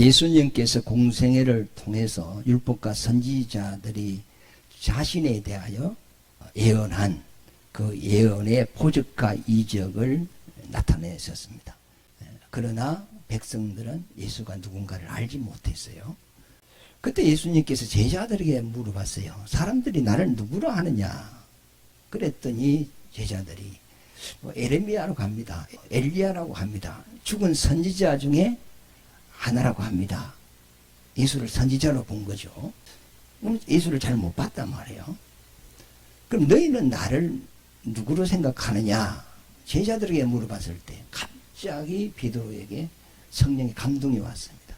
예수님께서 공생애를 통해서 율법과 선지자들이 자신에 대하여 예언한 그 예언의 표적과 이적을 나타내셨습니다. 그러나 백성들은 예수가 누군가를 알지 못했어요. 그때 예수님께서 제자들에게 물어봤어요. 사람들이 나를 누구로 하느냐? 그랬더니 제자들이 에레미야라고 합니다. 엘리야라고 합니다. 죽은 선지자 중에 하나라고 합니다. 예수를 선지자로 본 거죠. 예수를 잘 못 봤단 말이에요. 그럼 너희는 나를 누구로 생각하느냐? 제자들에게 물어봤을 때 갑자기 베드로에게 성령의 감동이 왔습니다.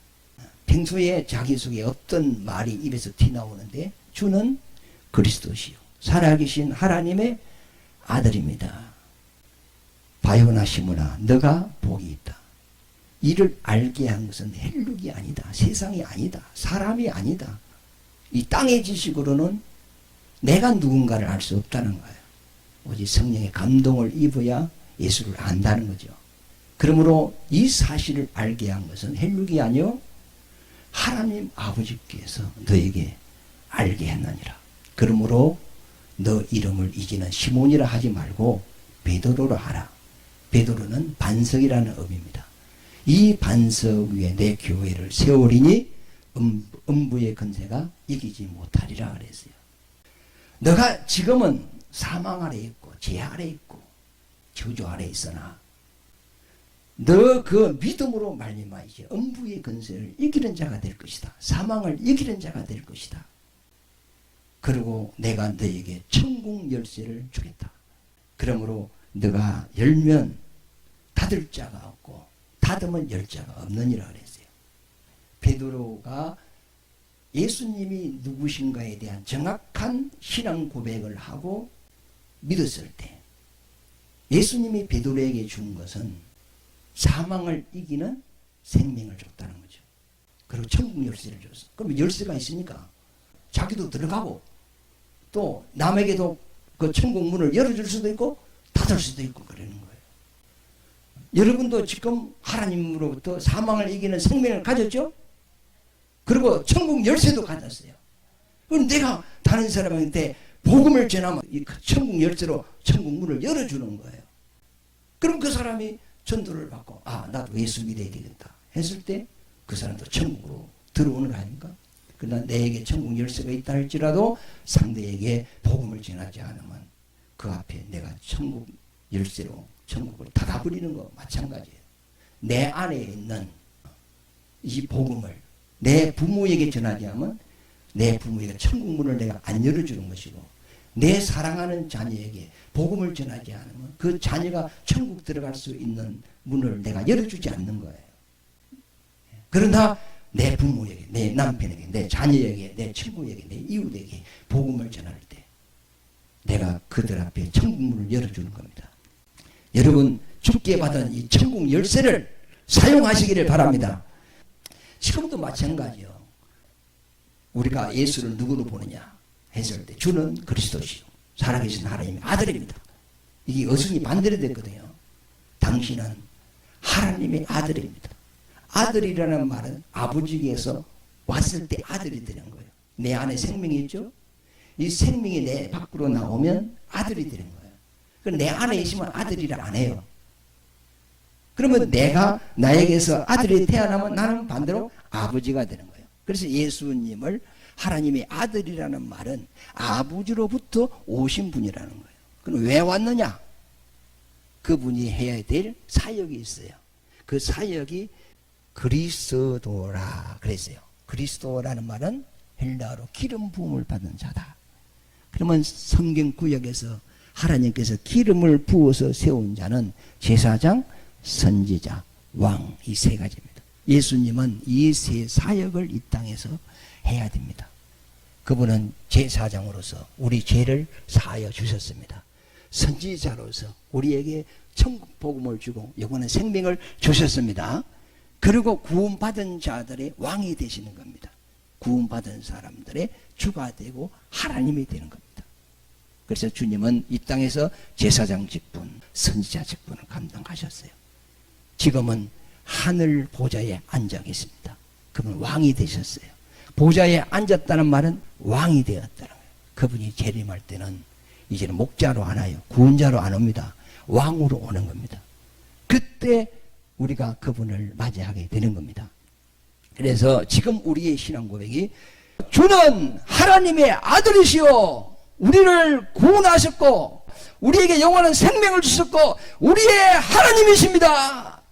평소에 자기 속에 없던 말이 입에서 튀나오는데 주는 그리스도시요 살아계신 하나님의 아들입니다. 바요나 시므나 너가 복이 있다. 이를 알게 한 것은 헬육이 아니다. 세상이 아니다. 사람이 아니다. 이 땅의 지식으로는 내가 누군가를 알 수 없다는 거예요. 오직 성령의 감동을 입어야 예수를 안다는 거죠. 그러므로 이 사실을 알게 한 것은 헬육이 아니요 하나님 아버지께서 너에게 알게 했느니라. 그러므로 너 이름을 이제는 시몬이라 하지 말고 베드로라 하라. 베드로는 반석이라는 의미입니다. 이 반석 위에 내 교회를 세우리니 음부의 권세가 이기지 못하리라 그랬어요. 너가 지금은 사망 아래 있고 죄 아래 있고 저주 아래 있으나 너 그 믿음으로 말미암아 이제 음부의 권세를 이기는 자가 될 것이다. 사망을 이기는 자가 될 것이다. 그리고 내가 너에게 천국 열쇠를 주겠다. 그러므로 너가 열면 닫을 자가 없고 닫으면 열 자가 없느니라 그랬어요. 베드로가 예수님이 누구신가에 대한 정확한 신앙 고백을 하고 믿었을 때 예수님이 베드로에게 준 것은 사망을 이기는 생명을 줬다는 거죠. 그리고 천국 열쇠를 줬어. 그러면 열쇠가 있으니까 자기도 들어가고 또 남에게도 그 천국 문을 열어줄 수도 있고 닫을 수도 있고 그러는 거예요. 여러분도 지금 하나님으로부터 사망을 이기는 생명을 가졌죠? 그리고 천국 열쇠도 가졌어요. 그럼 내가 다른 사람한테 복음을 전하면 이 천국 열쇠로 천국 문을 열어주는 거예요. 그럼 그 사람이 전도를 받고 나도 예수 믿어야 되겠다 했을 때 그 사람도 천국으로 들어오는 거 아닙니까? 그러나 내게 천국 열쇠가 있다 할지라도 상대에게 복음을 전하지 않으면 그 앞에 내가 천국 열쇠로 천국을 닫아버리는 거 마찬가지예요. 내 안에 있는 이 복음을 내 부모에게 전하지 않으면 내 부모에게 천국 문을 내가 안 열어주는 것이고 내 사랑하는 자녀에게 복음을 전하지 않으면 그 자녀가 천국 들어갈 수 있는 문을 내가 열어주지 않는 거예요. 그러나 내 부모에게, 내 남편에게, 내 자녀에게, 내 친구에게, 내 이웃에게 복음을 전할 때 내가 그들 앞에 천국 문을 열어주는 겁니다. 여러분 주께 받은 이 천국 열쇠를 사용하시기를 바랍니다. 지금도 마찬가지요. 우리가 예수를 누구로 보느냐 했을 때 주는 그리스도시요 살아계신 하나님의 아들입니다. 이게 어순이 반대로 됐거든요. 당신은 하나님의 아들입니다. 아들이라는 말은 아버지께서 왔을 때 아들이 되는 거예요. 내 안에 생명이 있죠. 이 생명이 내 밖으로 나오면 아들이 되는 거예요. 그럼 내 안에 있으면 아들이라 안 해요. 그러면 내가 나에게서 아들이 태어나면 나는 반대로 아버지가 되는 거예요. 그래서 예수님을 하나님의 아들이라는 말은 아버지로부터 오신 분이라는 거예요. 그럼 왜 왔느냐? 그분이 해야 될 사역이 있어요. 그 사역이 그리스도라 그랬어요. 그리스도라는 말은 헬라어로 기름 부음을 받은 자다. 그러면 성경 구역에서 하나님께서 기름을 부어서 세운 자는 제사장, 선지자, 왕 이 세 가지입니다. 예수님은 이 세 사역을 이 땅에서 해야 됩니다. 그분은 제사장으로서 우리 죄를 사하여 주셨습니다. 선지자로서 우리에게 천국 복음을 주고 영원한 생명을 주셨습니다. 그리고 구원받은 자들의 왕이 되시는 겁니다. 구원받은 사람들의 주가 되고 하나님이 되는 겁니다. 그래서 주님은 이 땅에서 제사장 직분, 선지자 직분을 감당하셨어요. 지금은 하늘 보좌에 앉아 계십니다. 그분 왕이 되셨어요. 보좌에 앉았다는 말은 왕이 되었다는 거예요. 그분이 재림할 때는 이제는 목자로 안 와요. 구원자로 안 옵니다. 왕으로 오는 겁니다. 그때 우리가 그분을 맞이하게 되는 겁니다. 그래서 지금 우리의 신앙 고백이 주는 하나님의 아들이시오, 우리를 구원하셨고 우리에게 영원한 생명을 주셨고 우리의 하나님이십니다.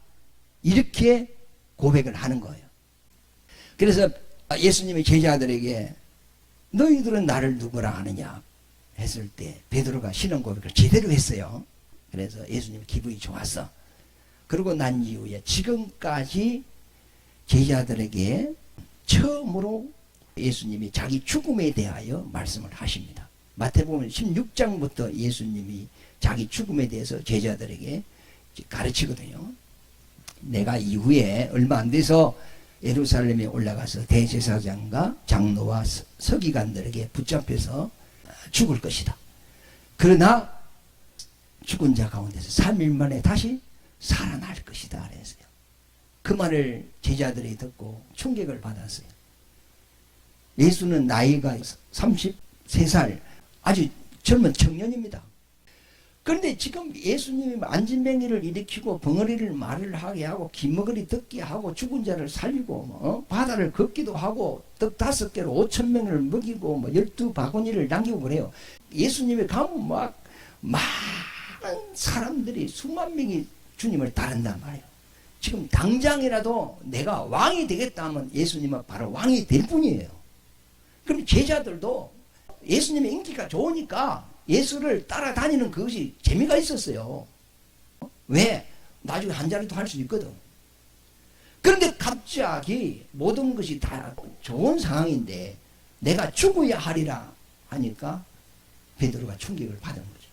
이렇게 고백을 하는 거예요. 그래서 예수님이 제자들에게 너희들은 나를 누구라 하느냐 했을 때 베드로가 신앙 고백을 제대로 했어요. 그래서 예수님 기분이 좋았어. 그러고 난 이후에 지금까지 제자들에게 처음으로 예수님이 자기 죽음에 대하여 말씀을 하십니다. 마태복음 16장부터 예수님이 자기 죽음에 대해서 제자들에게 가르치거든요. 내가 이후에 얼마 안 돼서 예루살렘에 올라가서 대제사장과 장로와 서기관들에게 붙잡혀서 죽을 것이다. 그러나 죽은 자 가운데서 3일 만에 다시 살아날 것이다 그랬어요. 그 말을 제자들이 듣고 충격을 받았어요. 예수는 나이가 33살 아주 젊은 청년입니다. 그런데 지금 예수님이 안진뱅이를 일으키고 벙어리를 말을 하게 하고 기머거리 듣게 하고 죽은 자를 살리고 바다를 걷기도 하고 떡 5개로 5,000명을 먹이고 12바구니를 남기고 그래요. 예수님이 가면 막 많은 사람들이 수만 명이 주님을 따른단 말이에요. 지금 당장이라도 내가 왕이 되겠다 하면 예수님은 바로 왕이 될 뿐이에요. 그럼 제자들도 예수님의 인기가 좋으니까 예수를 따라다니는 그것이 재미가 있었어요. 왜? 나중에 한 자리도 할 수 있거든. 그런데 갑자기 모든 것이 다 좋은 상황인데 내가 죽어야 하리라 하니까 베드로가 충격을 받은 거죠.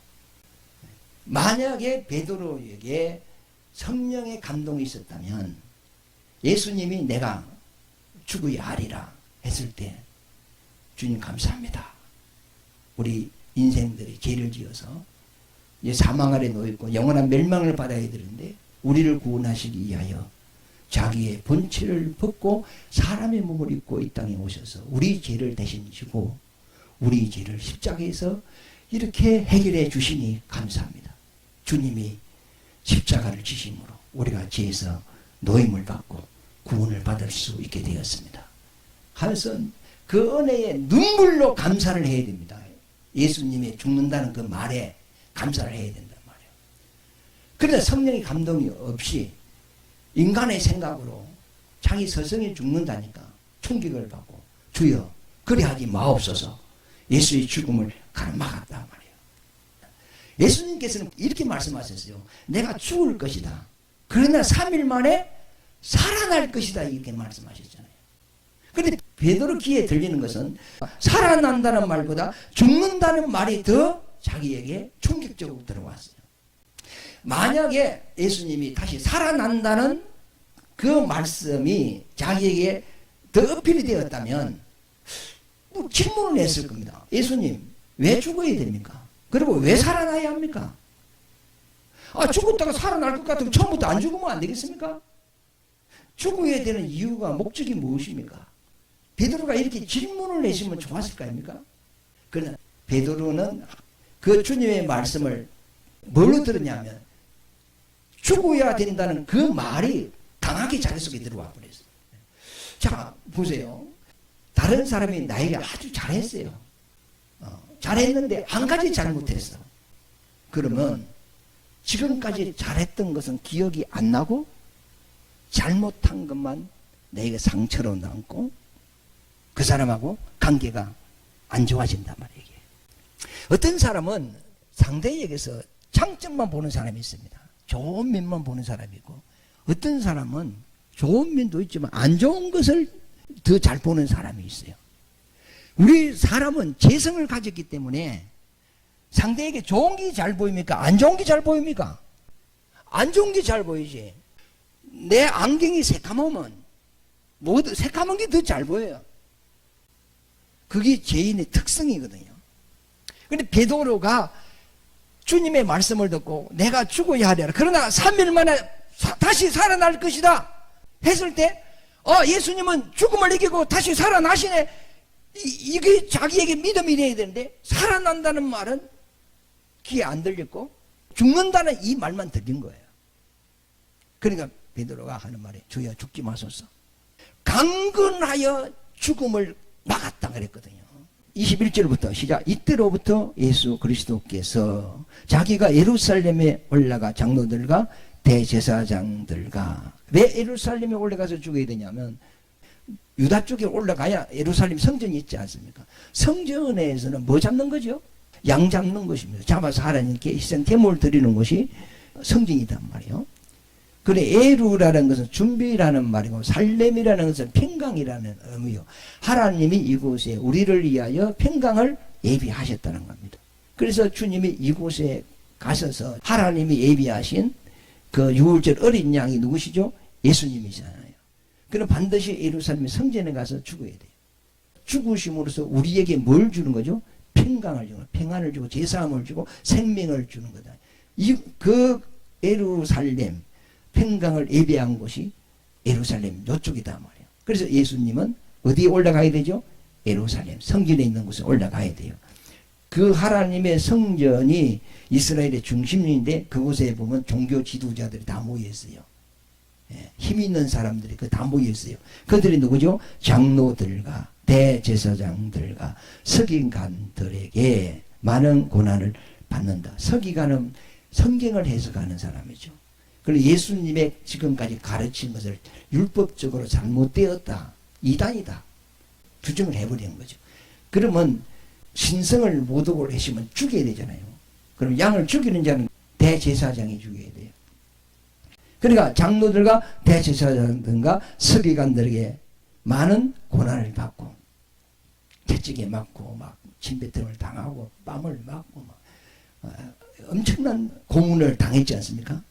만약에 베드로에게 성령의 감동이 있었다면 예수님이 내가 죽어야 하리라 했을 때 주님 감사합니다. 우리 인생들이 죄를 지어서 이제 사망 아래 놓여있고 영원한 멸망을 받아야 되는데 우리를 구원하시기 위하여 자기의 본체를 벗고 사람의 몸을 입고 이 땅에 오셔서 우리 죄를 대신 지고 우리 죄를 십자가에서 이렇게 해결해 주시니 감사합니다. 주님이 십자가를 지심으로 우리가 죄에서 노임을 받고 구원을 받을 수 있게 되었습니다. 하면서 그 은혜에 눈물로 감사를 해야 됩니다. 예수님이 죽는다는 그 말에 감사를 해야 된단 말이에요. 그러나 성령의 감동이 없이 인간의 생각으로 자기 스승이 죽는다니까 충격을 받고 주여 그리하지 마옵소서 예수의 죽음을 가로막았단 말이에요. 예수님께서는 이렇게 말씀하셨어요. 내가 죽을 것이다. 그러나 3일 만에 살아날 것이다 이렇게 말씀하셨잖아요. 그런데 베드로 귀에 들리는 것은 살아난다는 말보다 죽는다는 말이 더 자기에게 충격적으로 들어왔어요. 만약에 예수님이 다시 살아난다는 그 말씀이 자기에게 더 어필이 되었다면 질문을 했을 겁니다. 예수님 왜 죽어야 됩니까? 그리고 왜 살아나야 합니까? 죽었다가 살아날 것 같으면 처음부터 안 죽으면 안 되겠습니까? 죽어야 되는 이유가 목적이 무엇입니까? 베드로가 이렇게 질문을 내시면 좋았을 거 아닙니까? 그러나 베드로는 그 주님의 말씀을 뭘로 들었냐면 죽어야 된다는 그 말이 강하게 자기 속에 들어와 버렸어요. 자 보세요. 다른 사람이 나에게 아주 잘했어요. 잘했는데 한 가지 잘못했어. 그러면 지금까지 잘했던 것은 기억이 안 나고 잘못한 것만 내게 상처로 남고 그 사람하고 관계가 안 좋아진단 말이에요. 어떤 사람은 상대에게서 장점만 보는 사람이 있습니다. 좋은 면만 보는 사람이 있고 어떤 사람은 좋은 면도 있지만 안 좋은 것을 더 잘 보는 사람이 있어요. 우리 사람은 재성을 가졌기 때문에 상대에게 좋은 게 잘 보입니까? 안 좋은 게 잘 보입니까? 안 좋은 게 잘 보이지. 내 안경이 새까매면 모두 새까만 게 더 잘 보여요. 그게 죄인의 특성이거든요. 그런데 베드로가 주님의 말씀을 듣고 내가 죽어야 하리라. 그러나 3일 만에 다시 살아날 것이다 했을 때 예수님은 죽음을 이기고 다시 살아나시네. 이게 자기에게 믿음이 돼야 되는데, 살아난다는 말은 귀에 안 들렸고 죽는다는 이 말만 들린 거예요. 그러니까 베드로가 하는 말이 주여 죽지 마소서. 강건하여 죽음을 막았다 그랬거든요. 21절부터 시작. 이때로부터 예수 그리스도께서 자기가 예루살렘에 올라가 장로들과 대제사장들과, 왜 예루살렘에 올라가서 죽어야 되냐면 유다 쪽에 올라가야 예루살렘 성전이 있지 않습니까? 성전에서는 뭐 잡는 거죠? 양 잡는 것입니다. 잡아서 하나님께 희생 제물을 드리는 것이 성전이란 말이에요. 그래, 에루라는 것은 준비라는 말이고 살렘이라는 것은 평강이라는 의미요. 하나님이 이곳에 우리를 위하여 평강을 예비하셨다는 겁니다. 그래서 주님이 이곳에 가셔서 하나님이 예비하신 그 유월절 어린 양이 누구시죠? 예수님이잖아요. 그럼 반드시 예루살렘 성전에 가서 죽어야 돼요. 죽으심으로써 우리에게 뭘 주는 거죠? 평강을 주고, 평안을 주고, 제사함을 주고, 생명을 주는 거다. 그 예루살렘 평강을 예배한 곳이 예루살렘 요쪽이다 말이에요. 그래서 예수님은 어디에 올라가야 되죠? 예루살렘 성전에 있는 곳에 올라가야 돼요. 그 하나님의 성전이 이스라엘의 중심인데 그곳에 보면 종교 지도자들이 다 모여 있어요. 힘 있는 사람들이 다 모여 있어요. 그들이 누구죠? 장로들과 대제사장들과 서기관들에게 많은 고난을 받는다. 서기관은 성경을 해석하는 사람이죠. 그리고 예수님의 지금까지 가르친 것을 율법적으로 잘못되었다, 이단이다, 규정을 해버리는 거죠. 그러면 신성을 모독을 하시면 죽여야 되잖아요. 그럼 양을 죽이는 자는 대제사장이 죽여야 돼요. 그러니까 장로들과 대제사장들과 서기관들에게 많은 고난을 받고 채찍에 맞고 막 침뱉음을 당하고 뺨을 맞고 막 엄청난 고문을 당했지 않습니까?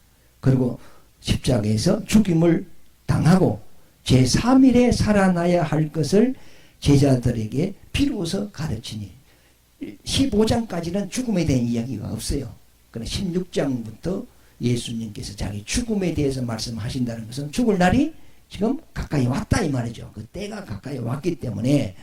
그리고 십자가에서 죽임을 당하고 제3일에 살아나야 할 것을 제자들에게 비로소 가르치니 15장까지는 죽음에 대한 이야기가 없어요. 그러나 16장부터 예수님께서 자기 죽음에 대해서 말씀하신다는 것은 죽을 날이 지금 가까이 왔다 이 말이죠. 그 때가 가까이 왔기 때문에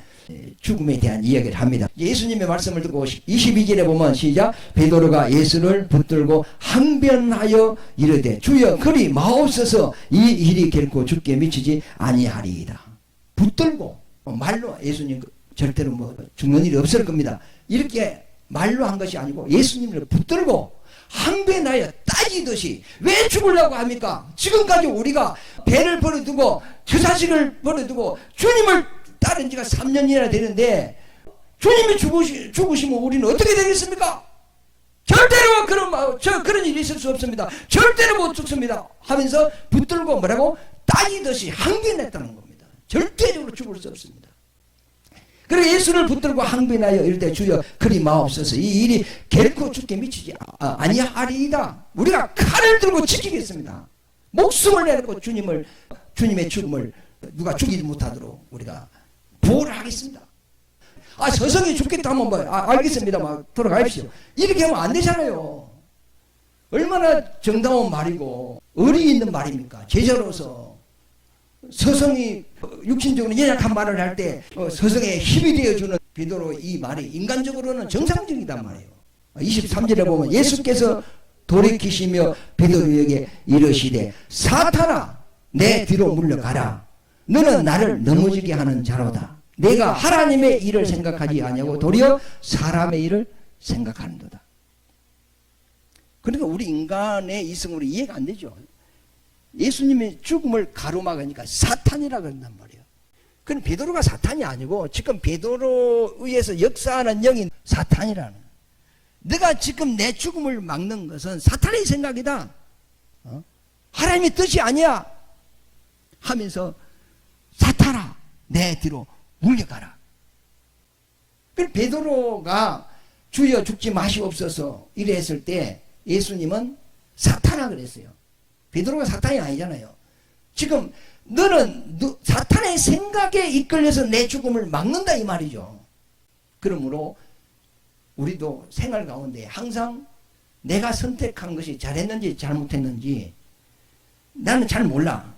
죽음에 대한 이야기를 합니다. 예수님의 말씀을 듣고 22절에 보면 시작. 베드로가 예수를 붙들고 항변하여 이르되 주여 그리 마옵소서 이 일이 결코 죽게 미치지 아니하리이다. 붙들고 말로 예수님 절대로 뭐 죽는 일이 없을 겁니다. 이렇게 말로 한 것이 아니고 예수님을 붙들고 항변하여 따지듯이 왜 죽으려고 합니까? 지금까지 우리가 배를 버려두고 저 자식을 버려두고 주님을 따른 지가 3년이나 되는데 주님이 죽으시면 우리는 어떻게 되겠습니까? 절대로 그런 일이 있을 수 없습니다. 절대로 못 죽습니다. 하면서 붙들고 뭐라고? 따지듯이 항변했다는 겁니다. 절대적으로 죽을 수 없습니다. 그래서 예수를 붙들고 항변하여 이르되 주여 그리 마옵소서 이 일이 결코 죽게 미치지 아니하리이다. 우리가 칼을 들고 지키겠습니다. 목숨을 내놓고 주님의 죽음을 누가 죽이지 못하도록 우리가 보호를 하겠습니다. 서성이 죽겠다 하면 알겠습니다. 막 돌아가십시오. 이렇게 하면 안 되잖아요. 얼마나 정다운 말이고 의리 있는 말입니까? 제자로서 서성이 육신적으로 연약한 말을 할 때 서성에 힘이 되어주는 베드로 이 말이 인간적으로는 정상적이단 말이에요. 23절에 보면 예수께서 돌이키시며 베드로에게 이르시되 사탄아 내 뒤로 물러가라. 너는 나를 넘어지게 하는 자로다. 내가 하나님의 일을 생각하지 아니하고 도리어 사람의 일을 생각하는도다. 그러니까 우리 인간의 이성으로 이해가 안 되죠. 예수님의 죽음을 가로막으니까 사탄이라 그런단 말이에요. 그럼 베드로가 사탄이 아니고 지금 베드로 의해서 역사하는 영인 사탄이라는 거예요. 내가 지금 내 죽음을 막는 것은 사탄의 생각이다. 하나님의 뜻이 아니야. 하면서 사탄아 내 뒤로 물러가라. 그럼 베드로가 주여 죽지 마시옵소서 이랬을 때 예수님은 사탄아 그랬어요. 베드로가 사탄이 아니잖아요. 지금 너는 사탄의 생각에 이끌려서 내 죽음을 막는다 이 말이죠. 그러므로 우리도 생활 가운데 항상 내가 선택한 것이 잘했는지 잘못했는지 나는 잘 몰라.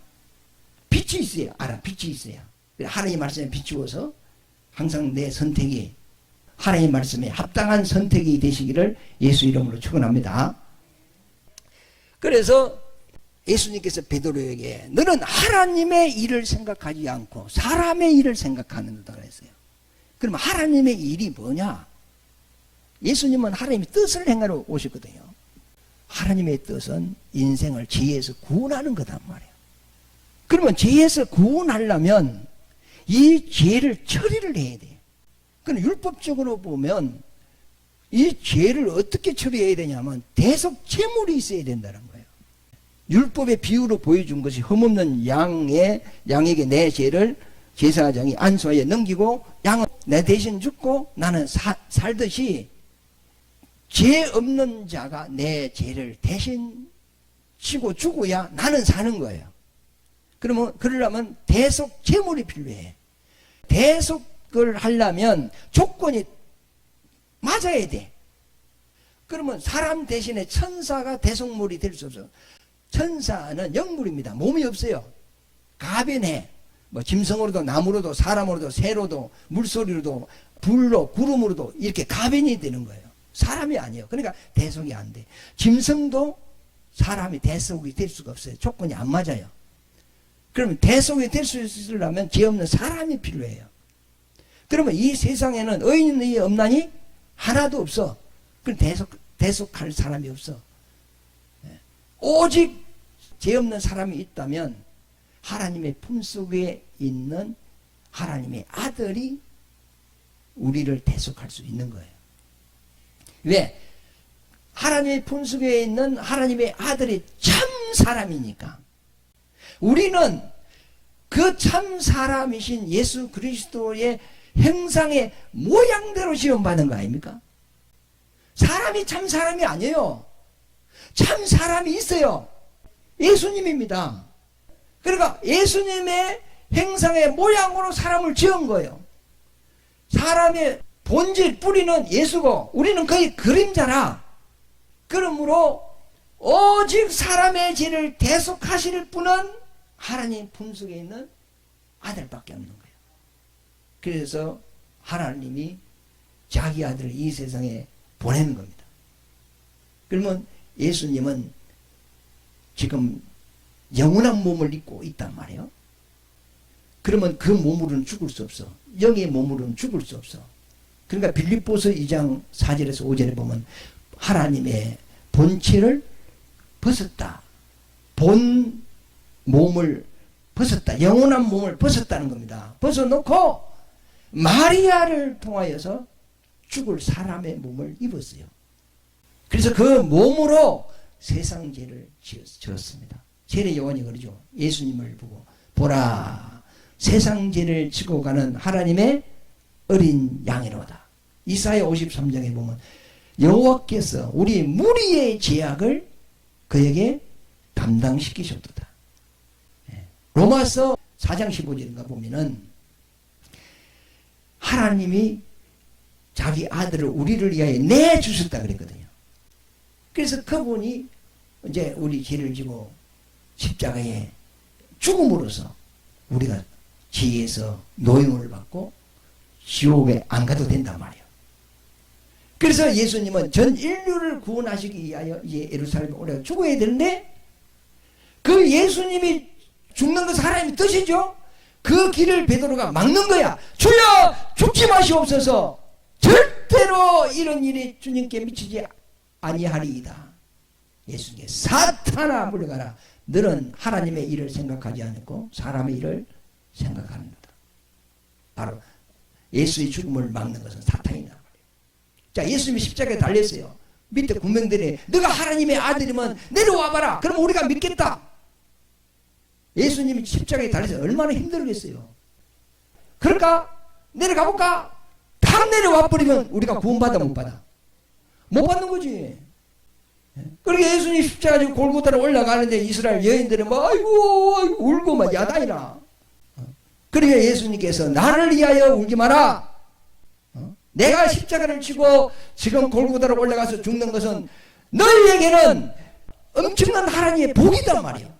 빛이 빛이 있어요. 알아, 빛이 있어요. 하나님 말씀에 비추어서 항상 내 선택이 하나님 말씀에 합당한 선택이 되시기를 예수 이름으로 축원합니다. 그래서 예수님께서 베드로에게 너는 하나님의 일을 생각하지 않고 사람의 일을 생각하는다 그랬어요. 그럼 하나님의 일이 뭐냐? 예수님은 하나님의 뜻을 행하러 오셨거든요. 하나님의 뜻은 인생을 죄에서 구원하는 거단 말이에요. 그러면 죄에서 구원하려면 이 죄를 처리를 해야 돼요. 그럼 율법적으로 보면 이 죄를 어떻게 처리해야 되냐면 대속 제물이 있어야 된다는 거예요. 율법의 비유로 보여준 것이 흠없는 양에게 내 죄를 제사장이 안수하여 넘기고 양은 내 대신 죽고 나는 살듯이 죄 없는 자가 내 죄를 대신 치고 죽어야 나는 사는 거예요. 그러려면 대속 제물이 필요해. 대속을 하려면 조건이 맞아야 돼. 그러면 사람 대신에 천사가 대속물이 될 수 없어요. 천사는 영물입니다. 몸이 없어요. 가변해. 짐승으로도 나무로도 사람으로도 새로도 물소리로도 불로 구름으로도 이렇게 가변이 되는 거예요. 사람이 아니에요. 그러니까 대속이 안 돼. 짐승도 사람이 대속이 될 수가 없어요. 조건이 안 맞아요. 그러면 대속이 될 수 있으려면 죄 없는 사람이 필요해요. 그러면 이 세상에는 의인이 없나니? 하나도 없어. 그럼 대속할 사람이 없어. 오직 죄 없는 사람이 있다면 하나님의 품속에 있는 하나님의 아들이 우리를 대속할 수 있는 거예요. 왜? 하나님의 품속에 있는 하나님의 아들이 참 사람이니까. 우리는 그 참 사람이신 예수 그리스도의 형상의 모양대로 지음받은 거 아닙니까? 사람이 참 사람이 아니에요. 참 사람이 있어요. 예수님입니다. 그러니까 예수님의 형상의 모양으로 사람을 지은 거예요. 사람의 본질 뿌리는 예수고 우리는 거의 그림자라. 그러므로 오직 사람의 죄를 대속하실 분은 하나님 품속에 있는 아들밖에 없는 거예요. 그래서 하나님이 자기 아들을 이 세상에 보내는 겁니다. 그러면 예수님은 지금 영원한 몸을 입고 있단 말이에요. 그러면 그 몸으로는 죽을 수 없어. 영의 몸으로는 죽을 수 없어. 그러니까 빌립보서 2장 4절에서 5절에 보면 하나님의 본체를 벗었다. 본 몸을 벗었다. 영원한 몸을 벗었다는 겁니다. 벗어놓고 마리아를 통하여서 죽을 사람의 몸을 입었어요. 그래서 그 몸으로 세상 죄를 지었습니다. 세례 요한이 그러죠. 예수님을 보고 보라 세상 죄를 지고 가는 하나님의 어린 양이로다. 이사야 53장에 보면 여호와께서 우리 무리의 죄악을 그에게 감당시키셨도다. 로마서 4장 15절인가 보면은 하나님이 자기 아들을 우리를 위하여 내주셨다 그랬거든요. 그래서 그분이 이제 우리 죄를 지고 십자가에 죽음으로써 우리가 죄에서 노임을 받고 지옥에 안 가도 된단 말이에요. 그래서 예수님은 전 인류를 구원하시기 위하여 이제 예루살렘에 오래 죽어야 되는데 그 예수님이 죽는 것은 하나님의 뜻이죠. 그 길을 베드로가 막는 거야. 주여 죽지 마시옵소서. 절대로 이런 일이 주님께 미치지 아니하리이다. 예수님께 사탄아 물러가라. 너는 하나님의 일을 생각하지 않고 사람의 일을 생각하는 거다. 바로 예수의 죽음을 막는 것은 사탄이다. 자, 예수님이 십자가에 달렸어요. 밑에 군병들이 너가 하나님의 아들이면 내려와봐라. 그럼 우리가 믿겠다. 예수님이 십자가에 달려서 얼마나 힘들겠어요. 그럴까? 내려가볼까? 다 내려와 버리면 우리가 구원받아 못 받아? 못 받는 거지. 그러니까 예수님 십자가 지고 골고다로 올라가는데 이스라엘 여인들은 막 아이고 울고 막 야단이나. 그러니까 예수님께서 나를 위하여 울지 마라. 내가 십자가를 지고 지금 골고다로 올라가서 죽는 것은 너희에게는 엄청난 하나님의 복이단 말이에요.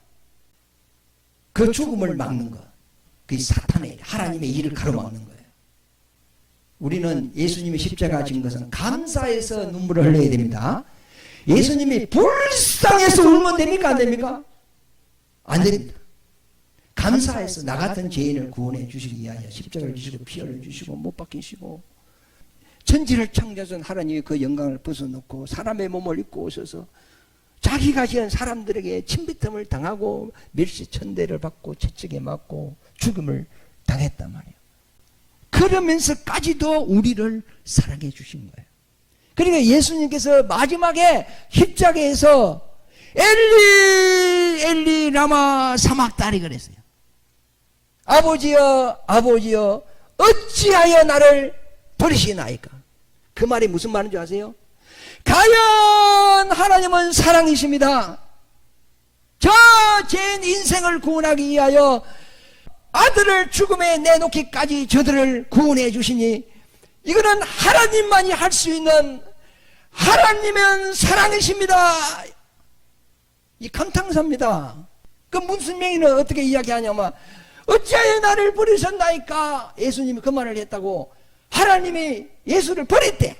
그 죽음을 막는 것. 그 사탄의 일, 하나님의 일을 가로막는 거예요. 우리는 예수님이 십자가 진 것은 감사해서 눈물을 흘려야 됩니다. 예수님이 불쌍해서 울면 됩니까? 안 됩니까? 안 됩니다. 감사해서 나 같은 죄인을 구원해 주시기 위하여 십자가를 지시고 피 흘려 주시고 못 박히시고 천지를 창조하신 하나님이 그 영광을 벗어놓고 사람의 몸을 입고 오셔서 자기가 지은 사람들에게 침뱉음을 당하고 멸시천대를 받고 채찍에 맞고 죽음을 당했단 말이에요. 그러면서까지도 우리를 사랑해 주신 거예요. 그러니까 예수님께서 마지막에 십자가에서 엘리 엘리 라마 사막다리 그랬어요. 아버지여 아버지여 어찌하여 나를 버리시나이까. 그 말이 무슨 말인 줄 아세요? 과연 하나님은 사랑이십니다. 저 죄인 인생을 구원하기 위하여 아들을 죽음에 내놓기까지 저들을 구원해 주시니 이거는 하나님만이 할 수 있는 하나님은 사랑이십니다. 이 감탄사입니다. 그 문순명이는 어떻게 이야기하냐면 어찌하여 나를 버리셨나이까. 예수님이 그 말을 했다고. 하나님이 예수를 버렸대.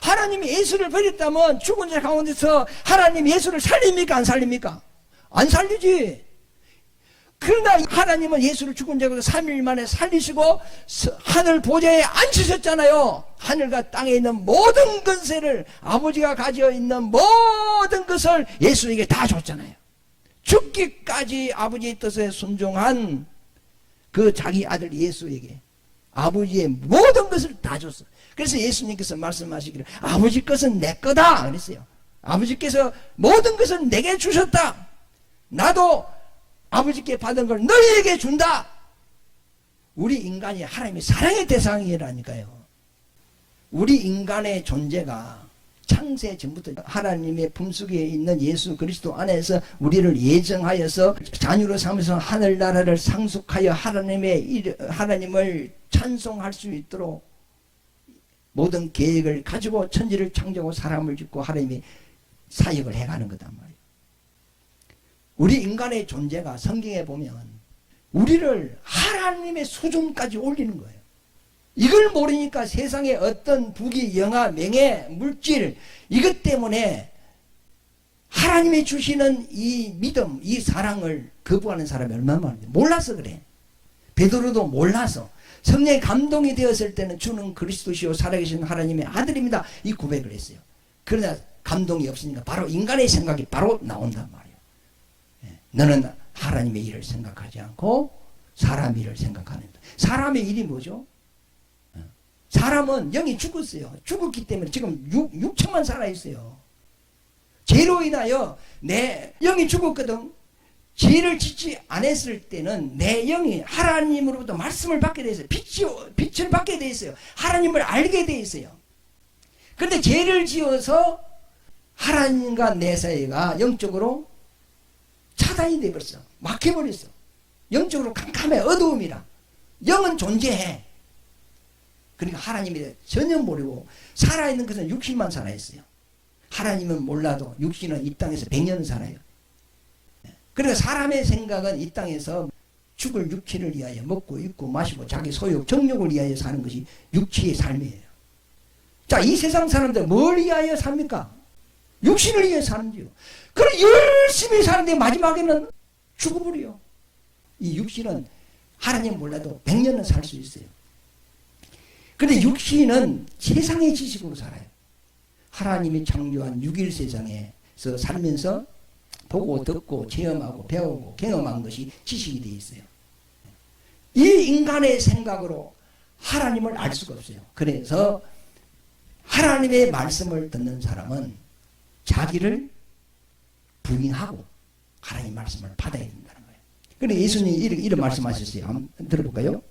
하나님이 예수를 버렸다면 죽은 자 가운데서 하나님이 예수를 살립니까? 안 살립니까? 안 살리지. 그러나 하나님은 예수를 죽은 자 가운데 3일 만에 살리시고 하늘 보좌에 앉히셨잖아요. 하늘과 땅에 있는 모든 권세를 아버지가 가지고 있는 모든 것을 예수에게 다 줬잖아요. 죽기까지 아버지의 뜻에 순종한 그 자기 아들 예수에게 아버지의 모든 것을 다 줬어. 그래서 예수님께서 말씀하시기를 아버지 것은 내 거다 그랬어요. 아버지께서 모든 것을 내게 주셨다. 나도 아버지께 받은 걸 너희에게 준다. 우리 인간이 하나님의 사랑의 대상이라니까요. 우리 인간의 존재가 창세 전부터 하나님의 품속에 있는 예수 그리스도 안에서 우리를 예정하여서 자녀로 삼아서 하늘나라를 상속하여 하나님을 찬송할 수 있도록 모든 계획을 가지고 천지를 창조하고 사람을 짓고 하나님이 사역을 해가는 거단 말이에요. 우리 인간의 존재가 성경에 보면 우리를 하나님의 수준까지 올리는 거예요. 이걸 모르니까 세상에 어떤 부귀, 영화, 명예, 물질 이것 때문에 하나님이 주시는 이 믿음, 이 사랑을 거부하는 사람이 얼마나 많은데 몰라서 그래. 베드로도 몰라서 성령의 감동이 되었을 때는 주는 그리스도시요 살아계신 하나님의 아들입니다. 이 고백을 했어요. 그러나 감동이 없으니까 바로 인간의 생각이 바로 나온단 말이에요. 너는 하나님의 일을 생각하지 않고 사람 일을 생각하는 사람의 일이 뭐죠? 사람은 영이 죽었어요. 죽었기 때문에 지금 육체만 살아있어요. 죄로 인하여 내 영이 죽었거든. 죄를 짓지 않았을 때는 내 영이 하나님으로부터 말씀을 받게 돼 있어요. 빛을 받게 돼 있어요. 하나님을 알게 돼 있어요. 그런데 죄를 지어서 하나님과 내 사이가 영적으로 차단이 돼버렸어. 막혀버렸어. 영적으로 캄캄해. 어두움이라. 영은 존재해. 그러니까 하나님이 전혀 모르고 살아있는 것은 육신만 살아있어요. 하나님은 몰라도 육신은 이 땅에서 100년 살아요. 그러니까 사람의 생각은 이 땅에서 죽을 육체를 위하여 먹고 입고 마시고 자기 소욕 정욕을 위하여 사는 것이 육체의 삶이에요. 자, 이 세상 사람들 뭘 위하여 삽니까? 육신을 위해 사는지요. 그럼 열심히 사는데 마지막에는 죽어버려요. 이 육신은 하나님 몰라도 100년은 살 수 있어요. 그런데 육신은 세상의 지식으로 살아요. 하나님이 창조한 6일 세상에서 살면서 보고 듣고 체험하고 배우고 경험한 것이 지식이 되어 있어요. 이 인간의 생각으로 하나님을 알 수가 없어요. 그래서 하나님의 말씀을 듣는 사람은 자기를 부인하고 하나님의 말씀을 받아야 된다는 거예요. 그런데 예수님이 이런 말씀하셨어요. 한번 들어볼까요?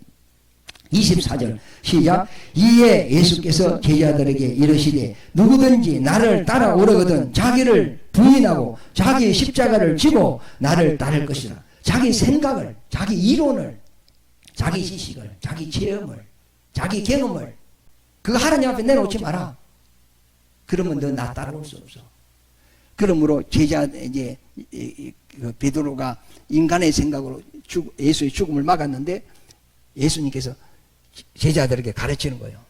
24절 시작. 이에 예수께서 제자들에게 이르시되 누구든지 나를 따라오려거든 자기를 부인하고 자기 십자가를 지고 나를 따를 것이라. 자기 생각을, 자기 이론을, 자기 지식을, 자기 체험을, 자기 경험을 그 하나님 앞에 내놓지 마라. 그러면 너 나 따라올 수 없어. 그러므로 제자 이제 그 베드로가 인간의 생각으로 예수의 죽음을 막았는데 예수님께서 제자들에게 가르치는 거예요.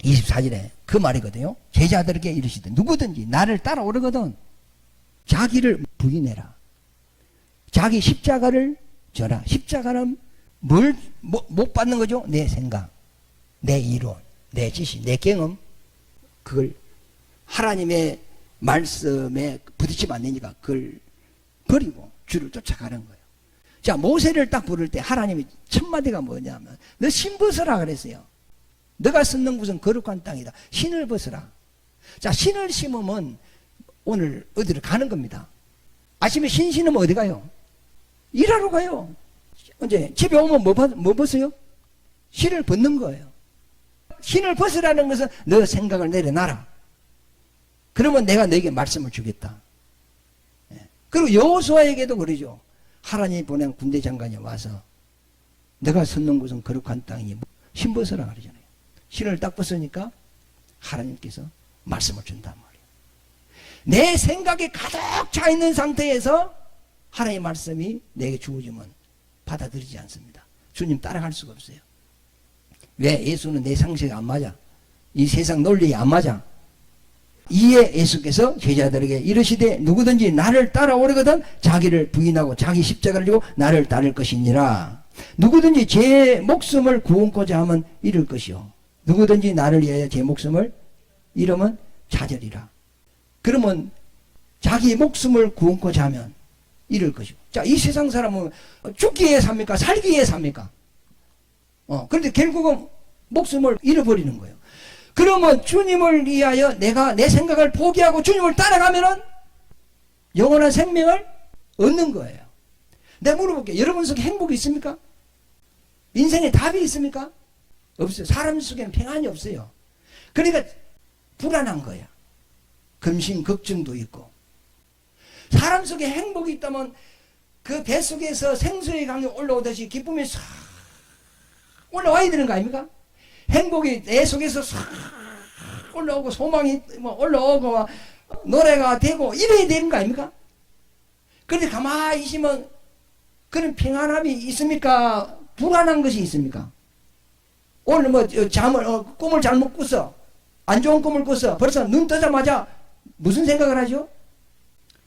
24절에 그 말이거든요. 제자들에게 이르시되 누구든지 나를 따라오려거든 자기를 부인해라. 자기 십자가를 져라. 십자가는 뭘 못 받는 거죠? 내 생각, 내 이론, 내 지식, 내 경험. 그걸 하나님의 말씀에 부딪히면 안 되니까 그걸 버리고 주를 쫓아가는 거예요. 자, 모세를 딱 부를 때 하나님이 첫 마디가 뭐냐면 너 신 벗어라 그랬어요. 너가 섰는 곳은 거룩한 땅이다. 신을 벗어라. 자, 신을 심으면 오늘 어디를 가는 겁니다. 아침에 신 신으면 어디 가요? 일하러 가요. 이제 집에 오면 뭐 벗어요? 신을 벗는 거예요. 신을 벗으라는 것은 너 생각을 내려놔라. 그러면 내가 너에게 말씀을 주겠다. 그리고 여호수아에게도 그러죠. 하나님이 보낸 군대 장관이 와서 너가 섰는 곳은 거룩한 땅이니 신 벗어라 그러잖아요. 신을 딱 벗으니까 하나님께서 말씀을 준단 말이에요. 내 생각에 가득 차 있는 상태에서 하나님의 말씀이 내게 주어지면 받아들이지 않습니다. 주님 따라갈 수가 없어요. 왜? 예수는 내 상식에 안 맞아. 이 세상 논리에 안 맞아. 이에 예수께서 제자들에게 이르시되 누구든지 나를 따라오려거든 자기를 부인하고 자기 십자가를 지고 나를 따를 것이니라. 누구든지 제 목숨을 구원코자 하면 잃을 것이요 누구든지 나를 위하여 제 목숨을 잃으면 찾으리라. 그러면 자기 목숨을 구원코자 하면 잃을 것이고. 자, 이 세상 사람은 죽기 위해 삽니까? 살기 위해 삽니까? 그런데 결국은 목숨을 잃어버리는 거예요. 그러면 주님을 위하여 내가 내 생각을 포기하고 주님을 따라가면은 영원한 생명을 얻는 거예요. 내가 물어볼게요. 여러분 속에 행복이 있습니까? 인생에 답이 있습니까? 없어요. 사람 속에는 평안이 없어요. 그러니까 불안한 거야. 근심, 걱정도 있고. 사람 속에 행복이 있다면 그 뱃속에서 생수의 강이 올라오듯이 기쁨이 싹 올라와야 되는 거 아닙니까? 행복이 내 속에서 싹 올라오고 소망이 올라오고 노래가 되고 이래야 되는 거 아닙니까? 그런데 가만히 있으면 그런 평안함이 있습니까? 불안한 것이 있습니까? 오늘 꿈을 잘못 꿨어. 안 좋은 꿈을 꿨어. 벌써 눈 뜨자마자 무슨 생각을 하죠?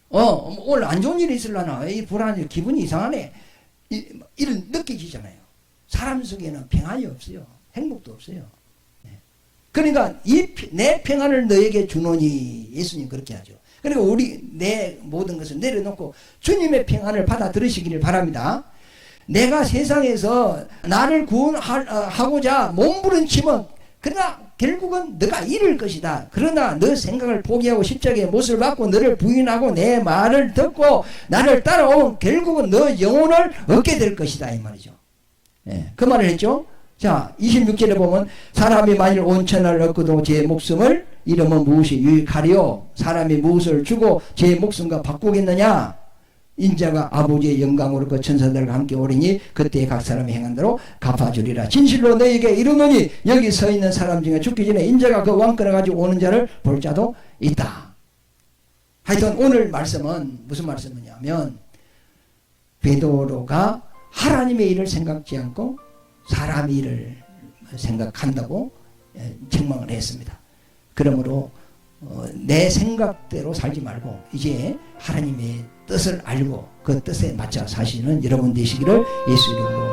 오늘 안 좋은 일이 있으려나? 이 불안해. 기분이 이상하네. 이런 느껴지잖아요. 사람 속에는 평안이 없어요. 행복도 없어요. 그러니까 내 평안을 너에게 주노니 예수님 그렇게 하죠. 그리고 내 모든 것을 내려놓고 주님의 평안을 받아 들으시기를 바랍니다. 내가 세상에서 나를 구원하고자 몸부림치면 그러나 결국은 너가 잃을 것이다. 그러나 너 생각을 포기하고 십자가의 못을 받고 너를 부인하고 내 말을 듣고 나를 따라오면 결국은 너 영혼을 얻게 될 것이다 이 말이죠. 그 말을 했죠. 자, 26절에 보면 사람이 만일 온 천하를 얻고도 제 목숨을 잃으면 무엇이 유익하리요? 사람이 무엇을 주고 제 목숨과 바꾸겠느냐? 인자가 아버지의 영광으로 그 천사들과 함께 오리니 그때 각 사람이 행한 대로 갚아주리라. 진실로 너에게 이르노니 여기 서 있는 사람 중에 죽기 전에 인자가 그 왕권을 가지고 오는 자를 볼 자도 있다. 하여튼 오늘 말씀은 무슨 말씀이냐면 베드로가 하나님의 일을 생각지 않고 사람 일을 생각한다고 책망을 했습니다. 그러므로 내 생각대로 살지 말고 이제 하나님의 뜻을 알고 그 뜻에 맞춰 사시는 여러분 되시기를 예수 이름으로